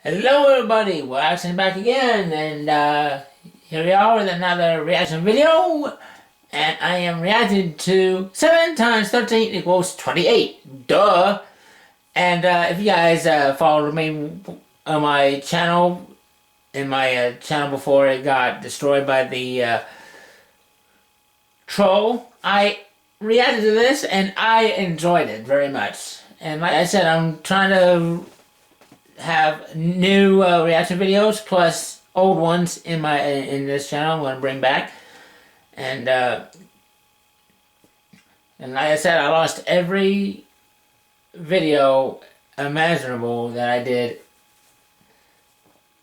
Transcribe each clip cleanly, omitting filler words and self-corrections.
Hello everybody, we're Atkinson back again, and here we are with another reaction video, and I am reacting to 7 times 13 equals 28, duh! And if you guys followed me on my channel, in my channel before it got destroyed by the troll, I reacted to this and I enjoyed it very much. And like I said, I'm trying to have new reaction videos plus old ones in this channel. I'm going to bring back, and like I said, I lost every video imaginable that I did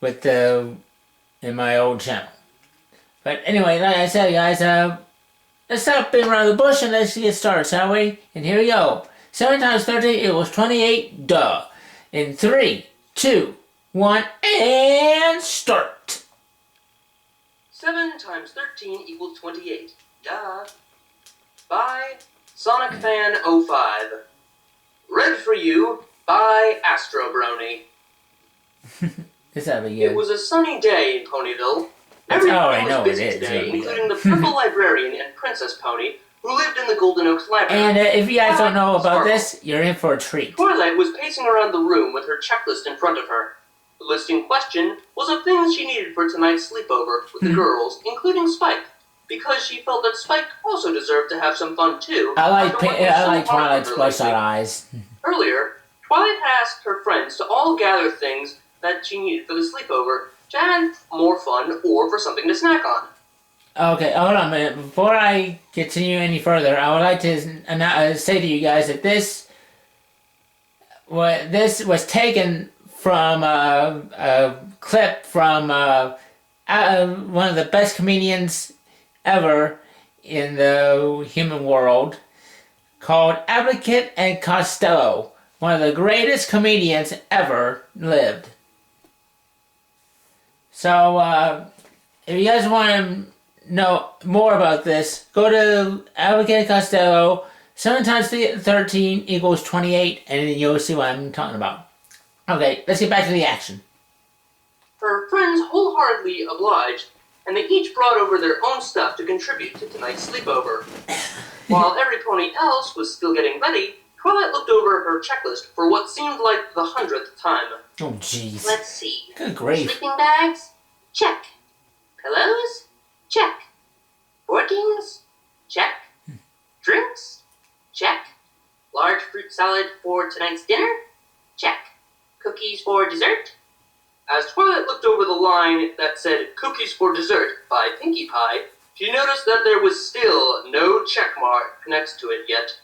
with in my old channel. But anyway, like I said, guys, let's stop being around the bush and let's get started, shall we? And here we go. 7 times 13 equals 28, duh. In 3, 2, 1, and start. 7 times 13 equals 28. Duh. By SonicFan05. Read for you by Astro Brony. This ought to be good. It was a sunny day in Ponyville. Everyone was busy today, including the Purple Librarian and Princess Pony, who lived in the Golden Oaks Library. And if you guys don't know about this, you're in for a treat. Twilight was pacing around the room with her checklist in front of her. The list in question was of things she needed for tonight's sleepover with the girls, including Spike, because she felt that Spike also deserved to have some fun too. I like Twilight's bloodshot eyes. Earlier, Twilight asked her friends to all gather things that she needed for the sleepover to have more fun or for something to snack on. Okay, hold on a minute. Before I continue any further, I would like to say to you guys that this was taken from a clip from one of the best comedians ever in the human world, called Atkinson and Costello, one of the greatest comedians ever lived. So, if you guys want to know more about this, go to Atkinson and Costello, 7 times 13 equals 28, and then you'll see what I'm talking about. Okay, let's get back to the action. Her friends wholeheartedly obliged, and they each brought over their own stuff to contribute to tonight's sleepover. While every pony else was still getting ready, Twilight looked over her checklist for what seemed like the 100th time. Oh, jeez. Let's see. Good grief. Sleeping bags? Check. Pillows? Check. Boardings? Check. Drinks? Check. Large fruit salad for tonight's dinner? Check. Cookies for dessert? As Twilight looked over the line that said Cookies for Dessert by Pinkie Pie, she noticed that there was still no check mark next to it yet.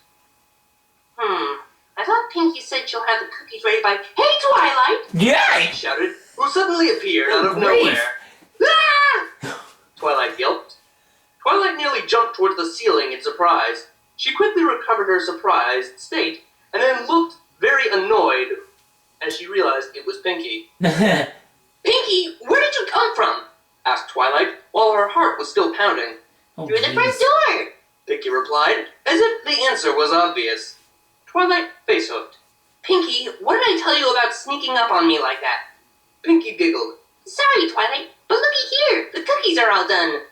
I thought Pinkie said she'll have the cookies ready by... Hey, Twilight! Yeah! She shouted, who suddenly appeared out of grief. nowhere. Ah! Twilight yelped. Twilight nearly jumped towards the ceiling in surprise. She quickly recovered her surprised state, and then looked very annoyed as she realized it was Pinkie. Pinkie, where did you come from? Asked Twilight, while her heart was still pounding. Oh, Through the jeez. front door! Pinkie replied, as if the answer was obvious. Twilight face-hooked. Pinkie, what did I tell you about sneaking up on me like that? Pinkie giggled. Sorry, Twilight, but looky here, the cookies are all done.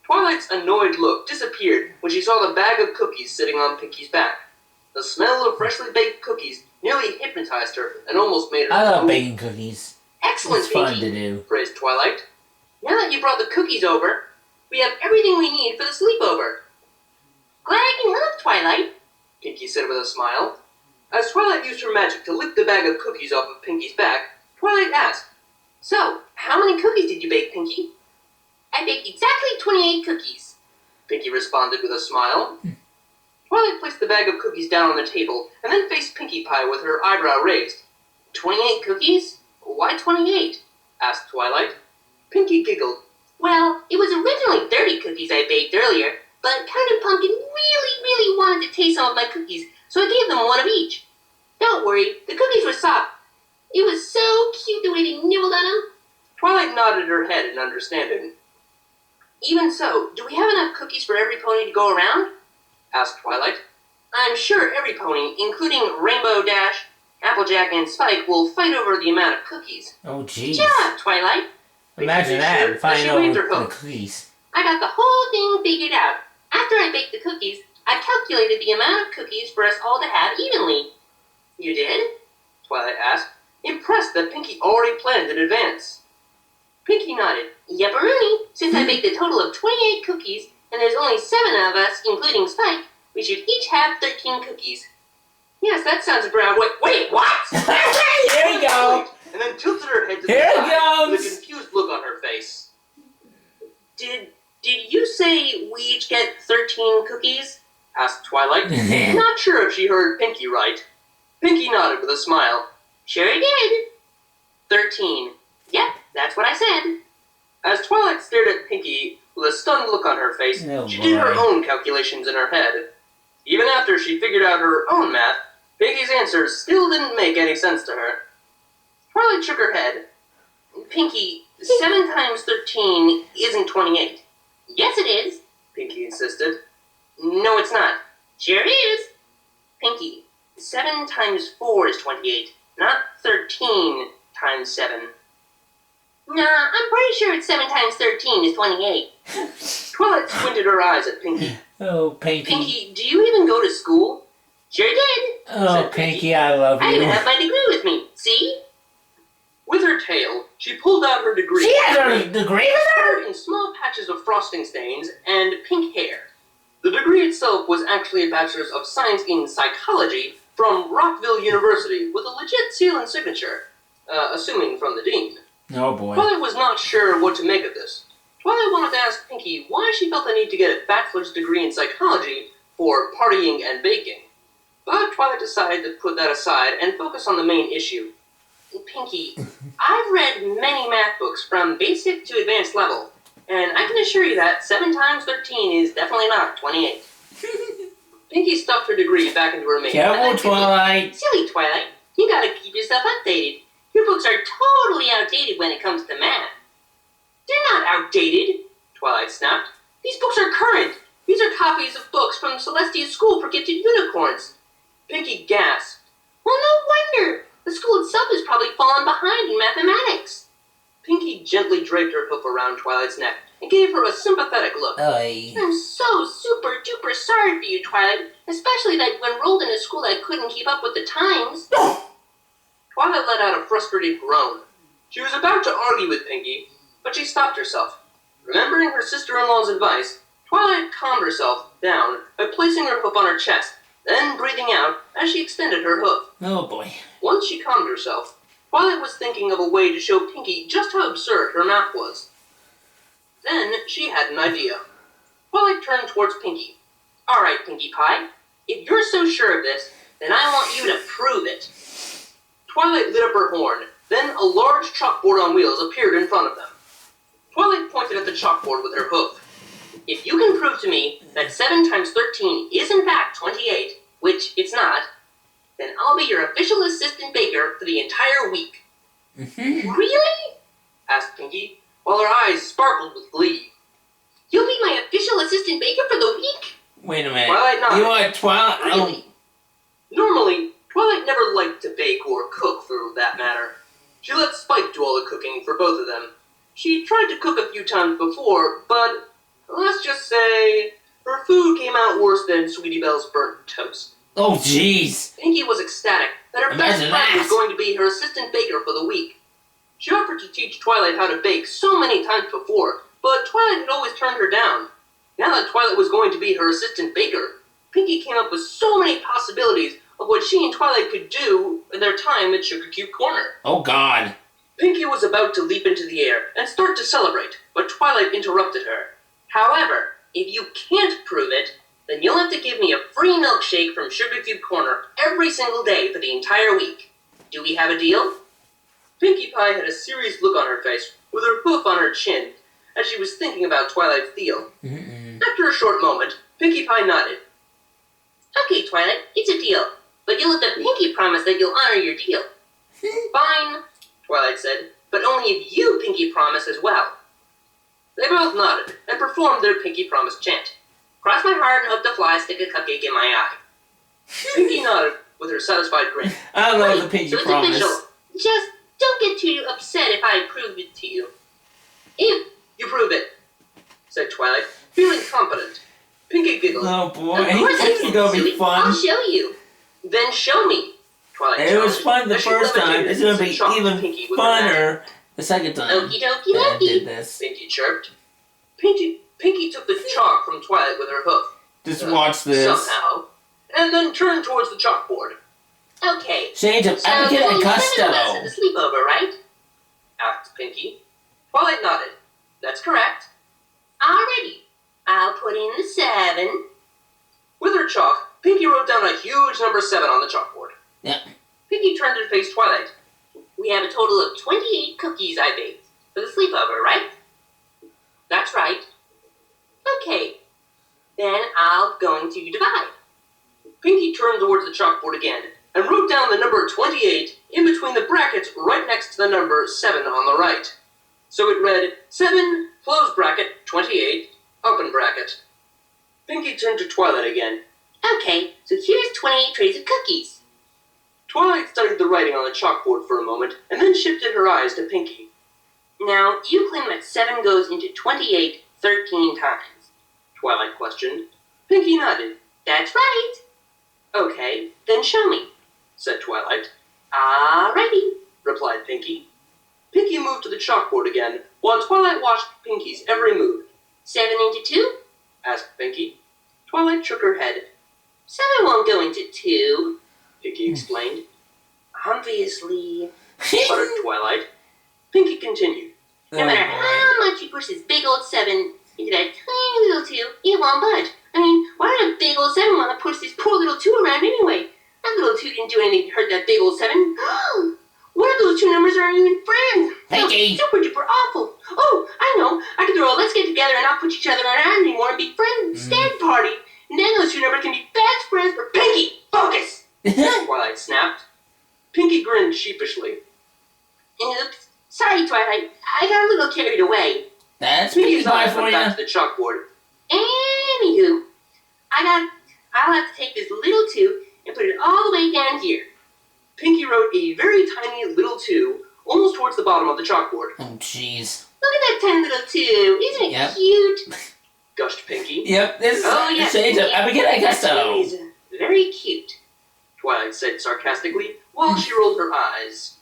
Twilight's annoyed look disappeared when she saw the bag of cookies sitting on Pinkie's back. The smell of freshly baked cookies nearly hypnotized her and almost made her... I love move. baking cookies. Excellent, It's fun Pinkie, to do. Praised Twilight. Now that you brought the cookies over, we have everything we need for the sleepover. Glad I can help, Twilight. Pinkie said with a smile. As Twilight used her magic to lick the bag of cookies off of Pinkie's back, Twilight asked, So, how many cookies did you bake, Pinkie? I baked exactly 28 cookies. Pinkie responded with a smile. Twilight placed the bag of cookies down on the table and then faced Pinkie Pie with her eyebrow raised. 28 cookies? Why 28? Asked Twilight. Pinkie giggled. Well, it was originally 30 cookies I baked earlier, but Kind Pumpkin really wanted to taste some of my cookies, so I gave them one of each. Don't worry, the cookies were soft. It was so cute the way they nibbled on them. Twilight nodded her head in understanding. Even so, do we have enough cookies for every pony to go around? Asked Twilight. I'm sure every pony, including Rainbow Dash, Applejack and Spike will fight over the amount of cookies. Oh, jeez. Shut up, Twilight. Imagine that, fighting over the cookies. I got the whole thing figured out. After I baked the cookies, I calculated the amount of cookies for us all to have evenly. You did? Twilight asked, impressed that Pinkie already planned in advance. Pinkie nodded. Yepperoonie, since I baked a total of 28 cookies, and there's only 7 of us, including Spike, we should each have 13 cookies. Yes, that sounds about. Wait, what? Here we go. And then tilted her head to Here the it side with a comes. confused look on her face. Did you say we each get 13 cookies? Asked Twilight. Not sure if she heard Pinkie right. Pinkie nodded with a smile. Sure did. 13. Yep, that's what I said. As Twilight stared at Pinkie with a stunned look on her face, Oh, she did her boy. own calculations in her head. Even after she figured out her own math, Pinkie's answers still didn't make any sense to her. Twilight shook her head. Pinkie, 7 times 13 isn't 28. Yes, it is. Pinkie insisted. No, it's not. Sure is. Pinkie, 7 times 4 is 28, not 13 times 7. Nah, I'm pretty sure it's 7 times 13 is 28. Twilight squinted her eyes at Pinkie. Oh, Pinkie. Pinkie, do you even go to school? Sure did. Oh, said Pinkie, I love I even you. have my degree with me. See? With her tail, she pulled out her degree. She has her degree with her? Covered in small patches of frosting stains and pink hair. The degree itself was actually a Bachelor's of Science in Psychology from Rockville University with a legit seal and signature, assuming from the dean. Oh, boy. Twilight was not sure what to make of this. Twilight wanted to ask Pinkie why she felt the need to get a bachelor's degree in psychology for partying and baking. But Twilight decided to put that aside and focus on the main issue. Pinkie, I've read many math books from basic to advanced level, and I can assure you that 7 times 13 is definitely not 28. Pinkie stuffed her degree back into her mane. Careful, Twilight. Silly Twilight. You gotta keep yourself updated. Your books are totally outdated when it comes to math. They're not outdated, Twilight snapped. These books are current. These are copies of books from Celestia's School for Gifted Unicorns. Pinkie gasped. Well, no wonder. The school itself has probably fallen behind in mathematics. Pinkie gently draped her hoof around Twilight's neck and gave her a sympathetic look. Oy. I'm so super duper sorry for you, Twilight. Especially that you enrolled in a school that couldn't keep up with the times. Twilight let out a frustrated groan. She was about to argue with Pinkie, but she stopped herself. Remembering her sister-in-law's advice, Twilight calmed herself down by placing her hoof on her chest, then breathing out as she extended her hoof. Oh, boy. Once she calmed herself, Twilight was thinking of a way to show Pinkie just how absurd her math was. Then she had an idea. Twilight turned towards Pinkie. All right, Pinkie Pie, if you're so sure of this, then I want you to prove it. Twilight lit up her horn, then a large chalkboard on wheels appeared in front of them. Twilight pointed at the chalkboard with her hoof. If you can prove to me that 7 times 13 is in fact 28, which it's not, then I'll be your official assistant baker for the entire week. Really? Asked Pinkie, while her eyes sparkled with glee. You'll be my official assistant baker for the week? Wait a minute. Twilight nodded. You are Twilight? Really? Normally, Twilight never liked to bake or cook for that matter. She let Spike do all the cooking for both of them. She tried to cook a few times before, but let's just say her food came out worse than Sweetie Belle's burnt toast. Oh, jeez. Pinkie was ecstatic that her best Imagine friend that. was going to be her assistant baker for the week. She offered to teach Twilight how to bake so many times before, but Twilight had always turned her down. Now that Twilight was going to be her assistant baker, Pinkie came up with so many possibilities of what she and Twilight could do in their time at Sugar Cube Corner. Oh, God. Pinkie was about to leap into the air and start to celebrate, but Twilight interrupted her. However, if you can't prove it, then you'll have to give me a free milkshake from Sugar Cube Corner every single day for the entire week. Do we have a deal? Pinkie Pie had a serious look on her face, with her hoof on her chin, as she was thinking about Twilight's deal. After a short moment, Pinkie Pie nodded. Okay, Twilight, it's a deal. But you'll have to pinky promise that you'll honor your deal. Fine, Twilight said, but only if you pinky promise as well. They both nodded and performed their pinky promise chant. Cross my heart and hope to fly, stick a cupcake in my eye. Pinkie nodded with her satisfied grin. I love Right, the pinky so it's promise. official. Just don't get too upset if I prove it to you. If You prove it, said Twilight, feeling confident. Pinky giggled. Oh boy, of course this is gonna be silly. I'll fun. show you. Then show me. Twilight It was challenged fun the as she first time. levitated It's gonna and be shocked even Pinky with her magic. funner the second time Okie dokie that I did dokie. this. Pinky chirped. Pinky took the chalk from Twilight with her hoof. Just watch this. Somehow. And then turned towards the chalkboard. Okay. Shades of So Atkinson there's and only 7 of us Costello. at the sleepover, right? Asked Pinky. Twilight nodded. That's correct. Alrighty. I'll put in the 7. With her chalk, Pinky wrote down a huge number 7 on the chalkboard. Yep. Pinky turned to face Twilight. We have a total of 28 cookies I baked for the sleepover, right? That's right. Okay. Then I'm going to divide. Pinky turned towards the chalkboard again and wrote down the number 28 in between the brackets right next to the number 7 on the right. So it read 7, close bracket, 28, open bracket. Pinky turned to Twilight again. Okay, so here's 28 trays of cookies. Twilight studied the writing on the chalkboard for a moment and then shifted her eyes to Pinky. Now, you claim that 7 goes into 28 13 times. Twilight questioned. Pinky nodded. That's right. Okay, then show me, said Twilight. Alrighty. Replied Pinky. Pinky moved to the chalkboard again, while Twilight watched Pinky's every move. 7 into 2? Asked Pinky. Twilight shook her head. 7 won't go into 2. Pinky explained. Obviously. Muttered Twilight. Pinky continued. No matter how much you push this big old 7 into that tiny little 2, it won't budge. I mean, why would a big old 7 want to push this poor little 2 around anyway? That little 2 didn't do anything to hurt that big old 7. What if those 2 numbers aren't even friends? Pinky. Super duper awful. Oh, I know. I could throw a let's get together and not put each other around anymore and be friends instead party. And then those 2 numbers can be best friends for Pinky. Focus! Twilight snapped. Pinky grinned sheepishly. Oops. Sorry, Twilight. I got a little carried away. That's Pinky Pinky's Pie eyes for went you. back to the chalkboard. Anywho, I'll have to take this little 2 and put it all the way down here. Pinky wrote a very tiny little 2 almost towards the bottom of the chalkboard. Oh, jeez. Look at that tiny little 2. Isn't it Yep. cute? Gushed Pinky. Yep, this Oh, is yes. Shades of Atkinson and That Costello. is very cute. Twilight said sarcastically while she rolled her eyes.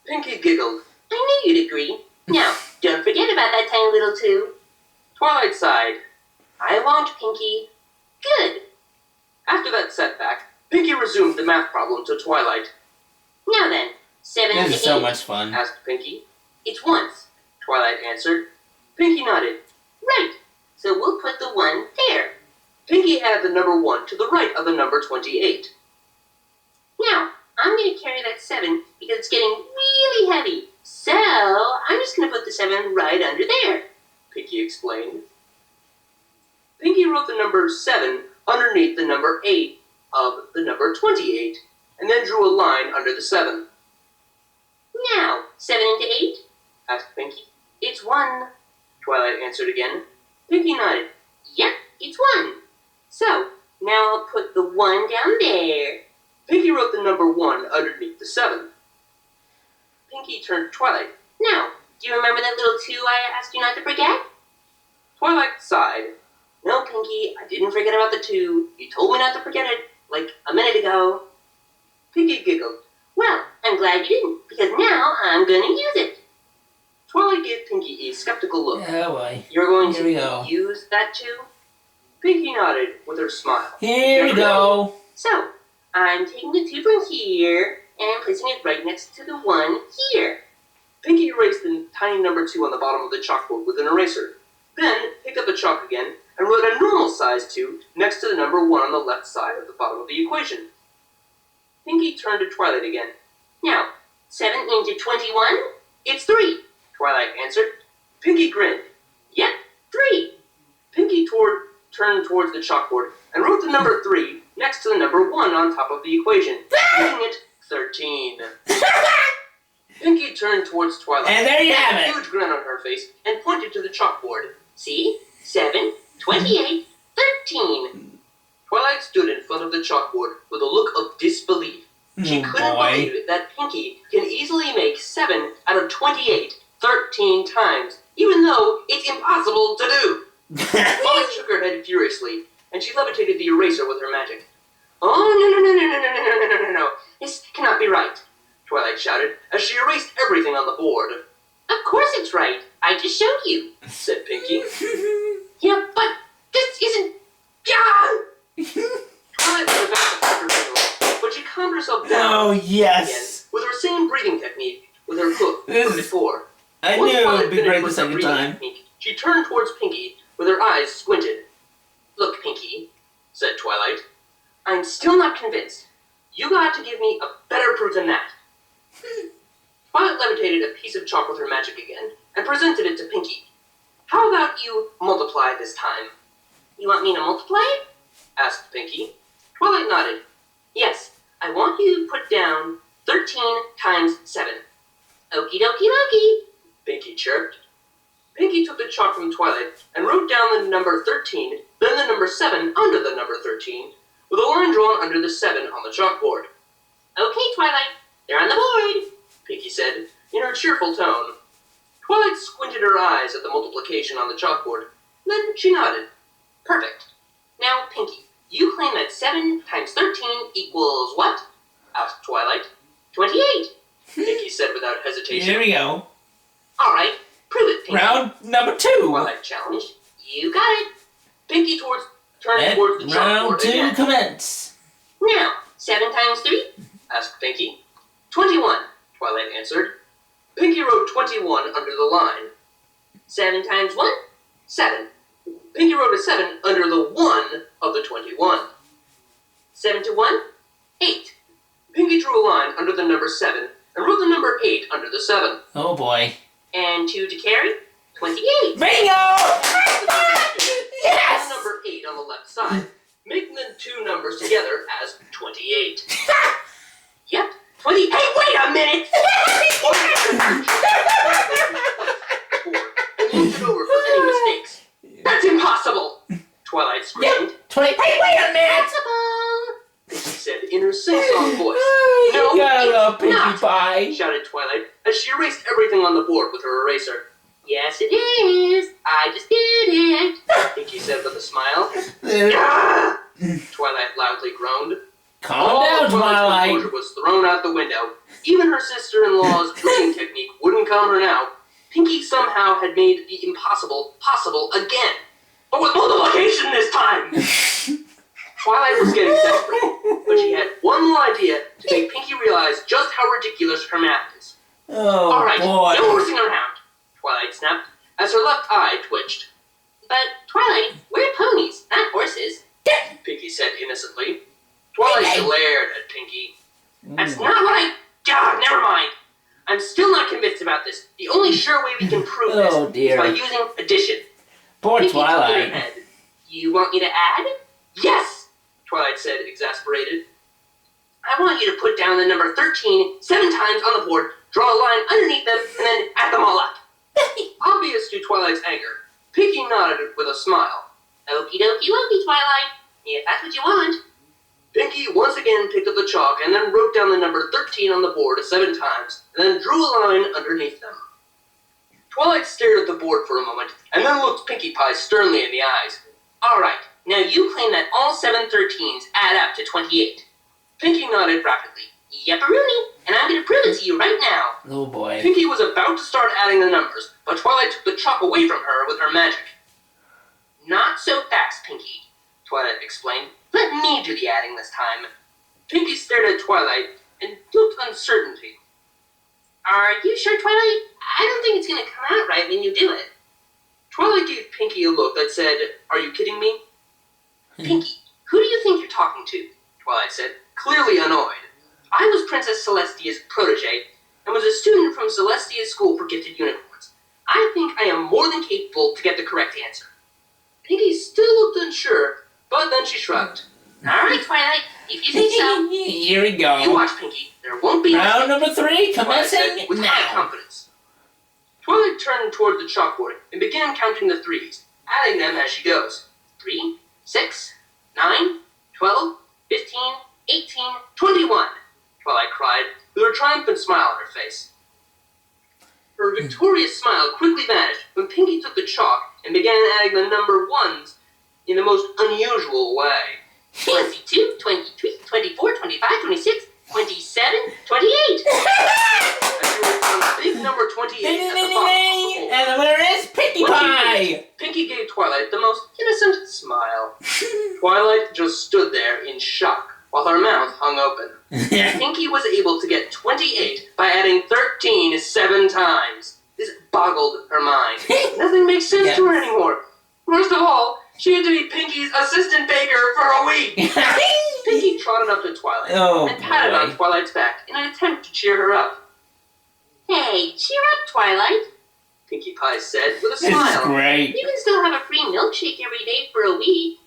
Pinky giggled. I knew you'd agree. Now, don't forget about that tiny little 2. Twilight sighed. I won't, Pinky. Good. After that setback, Pinky resumed the math problem to Twilight. Now then, 7 This to is so 8. much fun. Asked Pinky. It's once. Twilight answered. Pinky nodded. Right. So we'll put the 1 there. Pinky added the number 1 to the right of the number 28. Now, I'm going to carry that 7 because it's getting really heavy. So, I'm just going to put the 7 right under there. Pinky explained. Pinky wrote the number 7 underneath the number 8 of the number 28, and then drew a line under the 7. Now, 7 into 8? Asked Pinky. It's 1. Twilight answered again. Pinky nodded. Yep, it's 1. So, now I'll put the 1 down there. Pinky wrote the number 1 underneath the 7. Pinky turned to Twilight. Now, do you remember that little 2 I asked you not to forget? Twilight sighed. No, Pinky, I didn't forget about the 2. You told me not to forget it, like a minute ago. Pinky giggled. Well, I'm glad you didn't, because now I'm going to use it. Twilight gave Pinky a skeptical look. Oh boy. You're going Here we to go. use that 2? Pinky nodded with her smile. Here we go. So, I'm taking the 2 from here and placing it right next to the 1 here. Pinky erased the tiny number 2 on the bottom of the chalkboard with an eraser. Then picked up the chalk again and wrote a normal size 2 next to the number 1 on the left side of the bottom of the equation. Pinky turned to Twilight again. Now, 7 into 21? It's 3, Twilight answered. Pinky grinned. Yep, 3. Pinky turned towards the chalkboard and wrote the number 3 next to the number 1 on top of the equation, making it 13. Pinky turned towards Twilight. And there you have a it. huge grin on her face and pointed to the chalkboard. See? 7, 28, 13. Twilight stood in front of the chalkboard with a look of disbelief. She couldn't believe that Pinky can easily make 7 out of 28 13 times, even though it's impossible to do. Twilight shook her head furiously, and she levitated the eraser with her magic. Oh, no. This cannot be right, Twilight shouted as she erased everything on the board. Of course it's right. I just showed you, said Pinky. Yeah, but this isn't... Twilight was about to flip her finger, but she calmed herself down. Oh, yes. Again, with her same breathing technique with her hook from before. I Once knew it Twilight would be finished great the with her second breathing time. technique, she turned towards Pinky with her eyes squinted. Look, Pinky, said Twilight, I'm still not convinced. You got to give me a better proof than that. Twilight levitated a piece of chalk with her magic again and presented it to Pinky. How about you multiply this time? You want me to multiply it? Asked Pinky. Twilight nodded. Yes, I want you to put down 13 times 7. Okie dokie dokie. Pinky chirped. Pinky took the chalk from Twilight and wrote down the number 13, then the number 7 under the number 13, with a line drawn under the 7 on the chalkboard. Okay, Twilight, they're on the board, Pinky said, in her cheerful tone. Twilight squinted her eyes at the multiplication on the chalkboard. Then she nodded. Perfect. Now, Pinky, you claim that 7 times 13 equals what? Asked Twilight. 28. Pinky said without hesitation. Here we go. All right, prove it, Pinky. Round number 2. Twilight challenged. You got it. Pinky turned towards the round chalkboard 2 again. commence. Now, 7 times 3? Asked Pinky. 21, Twilight answered. Pinky wrote 21 under the line. 7 times 1? 7. Pinky wrote a 7 under the 1 of the 21. 7 to 1? 8. Pinky drew a line under the number 7 and wrote the number 8 under the 7. Oh boy. And 2 to carry? 28. Bingo! Yes! The number 8 on the left side, making the two numbers together as 28. Yep, 28. Hey, wait a minute! And looked it over for any mistakes. That's impossible! Twilight screamed. 20. Hey, wait a minute! Possible. Pinky said in her sing-song voice. No, You gotta it's love Pinkie not, Pie. shouted Twilight as she erased everything on the board with her eraser. Yes, it is. I just did it. Pinky said with a smile. There. Ah! Twilight loudly groaned. Calm down, Twilight's Twilight. composure was thrown out the window. Even her sister-in-law's breathing technique wouldn't calm her now. Pinky somehow had made the impossible possible again. But with multiplication this time! Twilight was getting desperate, but she had one more idea to make Pinky realize just how ridiculous her math is. Oh, All right, boy. no horsing around, Twilight snapped, as her left eye twitched. But, Twilight, we're ponies, not horses. Pinky said innocently. Twilight glared at Pinky. That's not what I... never mind. I'm still not convinced about this. The only sure way we can prove this Oh, dear. is by using addition. Poor Pinky tilted her Twilight. head. You want me to add? Yes, Twilight said, exasperated. I want you to put down the number 13 7 times on the board, draw a line underneath them, and then add them all up. Obvious to Twilight's anger, Pinky nodded with a smile. Okie dokie dokie, Twilight. If that's what you want. Pinky once again picked up the chalk and then wrote down the number 13 on the board 7 times, and then drew a line underneath them. Twilight stared at the board for a moment, and then looked Pinkie Pie sternly in the eyes. All right, now you claim that all 7 13s add up to 28. Pinky nodded rapidly. Yepperoonie, and I'm going to prove it to you right now. Oh, boy. Pinky was about to start adding the numbers, but Twilight took the chalk away from her with her magic. Not so fast, Pinky. Twilight explained. Let me do the adding this time. Pinky stared at Twilight and looked uncertainty. Are you sure, Twilight? I don't think it's going to come out right when you do it. Twilight gave Pinky a look that said, "Are you kidding me?" Pinky, who do you think you're talking to? Twilight said, clearly annoyed. I was Princess Celestia's protege and was a student from Celestia's School for Gifted Unicorns. I think I am more than capable to get the correct answer. Pinky still looked unsure, but then she shrugged. All right, Twilight, if you say so. Here we You go. watch, Pinky. There won't be Round number 3 Twilight said commencing with high now. confidence. Twilight turned toward the chalkboard and began counting the 3s, adding them as she goes. 3, 6, 9, 12, 15, 18, 21, Twilight cried, with a triumphant smile on her face. Her victorious smile quickly vanished when Pinky took the chalk and began adding the number ones in the most unusual way. 22, 23, 24, 25, 26, 27, 28. As she wrote down the big number 28 at the bottom. And the winner is Pinkie Pie! Pinky gave Twilight the most innocent smile. Twilight just stood there in shock while her mouth hung open. Pinky was able to get 28 by adding 13 7 times. This boggled her mind. Nothing makes sense to her anymore. Worst of all, she had to be Pinky's assistant baker for a week. Pinky trotted up to Twilight and patted on Twilight's back in an attempt to cheer her up. Hey, cheer up, Twilight. Pinkie Pie said with a This smile. is great. You can still have a free milkshake every day for a week.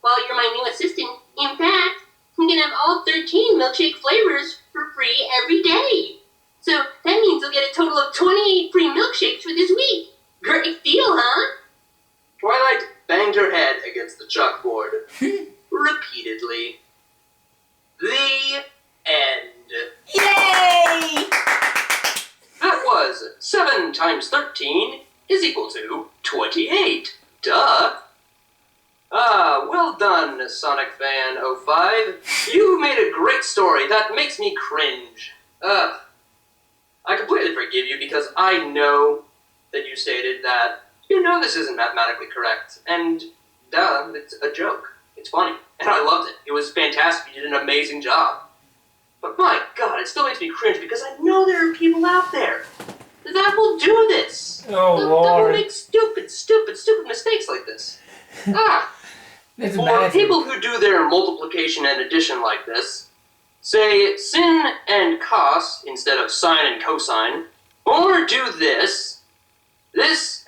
While you're my new assistant, in fact, you can have all 13 milkshake flavors for free every day. So that means you'll get a total of 28 free milkshakes for this week. Great deal, huh? Twilight banged her head against the chalkboard repeatedly. The end. Yay! That was 7 times 13 is equal to 28. Duh. Ah, well done, Sonic Fan 05. You made a great story that makes me cringe. I completely forgive you because I know that you stated that you know this isn't mathematically correct. And, duh, it's a joke. It's funny. And I loved it. It was fantastic. You did an amazing job. But my God, it still makes me cringe because I know there are people out there that will do this. Oh, that Lord. will make stupid mistakes like this. This is For massive. people who do their multiplication and addition like this, say sin and cos instead of sine and cosine, or do this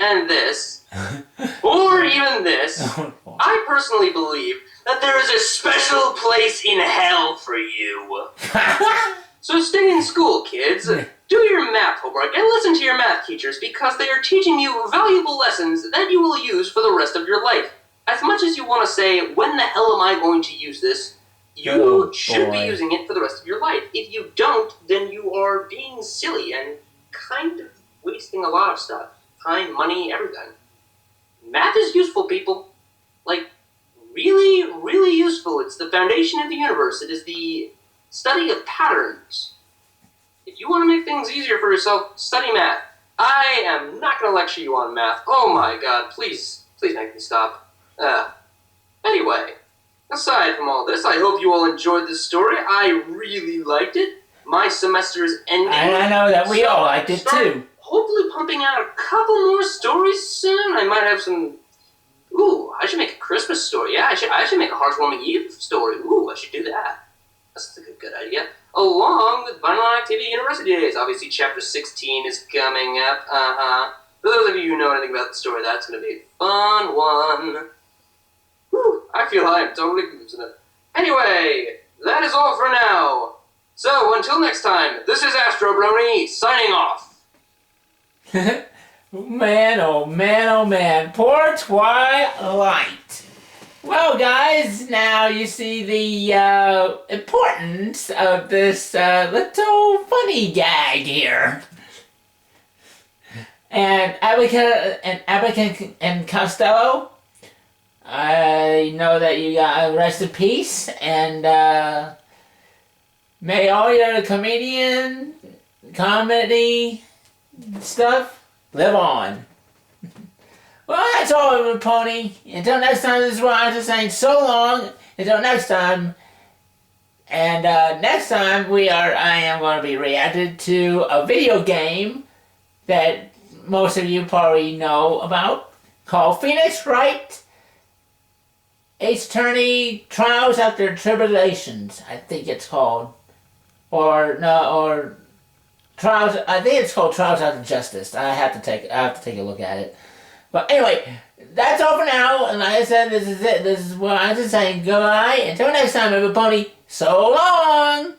and this, or even this. I personally believe that there is a special place in hell for you. So stay in school, kids. Do your math homework and listen to your math teachers because they are teaching you valuable lessons that you will use for the rest of your life. As much as you want to say, when the hell am I going to use this? You should be using it for the rest of your life. If you don't, then you are being silly and kind of wasting a lot of stuff. Time, money, everything. Math is useful, people. Like, really, really useful. It's the foundation of the universe. It is the study of patterns. If you want to make things easier for yourself, study math. I am not going to lecture you on math. Oh my God, please make me stop. Anyway, aside from all this, I hope you all enjoyed this story. I really liked it. My semester is ending. I know that we all liked it too. Hopefully pumping out a couple more stories soon. I might have some... Ooh, I should make a Christmas story. Yeah, I should make a Heartwarming Eve story. Ooh, I should do that. That's a good idea. Along with Vinyl Activity University Days. Obviously, Chapter 16 is coming up. For those of you who know anything about the story, that's going to be a fun one. Whew, I feel I am totally losing it. Anyway, that is all for now. So, until next time, this is Astro Brony, signing off. Man, oh man, oh man. Poor Twilight. Well, guys, now you see the importance of this little funny gag here. And Abigail and Costello, I know that you got rest in peace, and may all your comedy stuff live on. Well, that's all, Pony. Until next time, this is Ryan saying so long. Until next time. And next time, I am going to be reacting to a video game that most of you probably know about, called Phoenix Wright Ace Attorney Trials After Tribulations, I think it's called. Or Trials, I think it's called Trials After Justice. I have to take a look at it. But anyway, that's all for now. And like I said, this is it. This is what I'm just saying goodbye. Until next time, everybody. So long!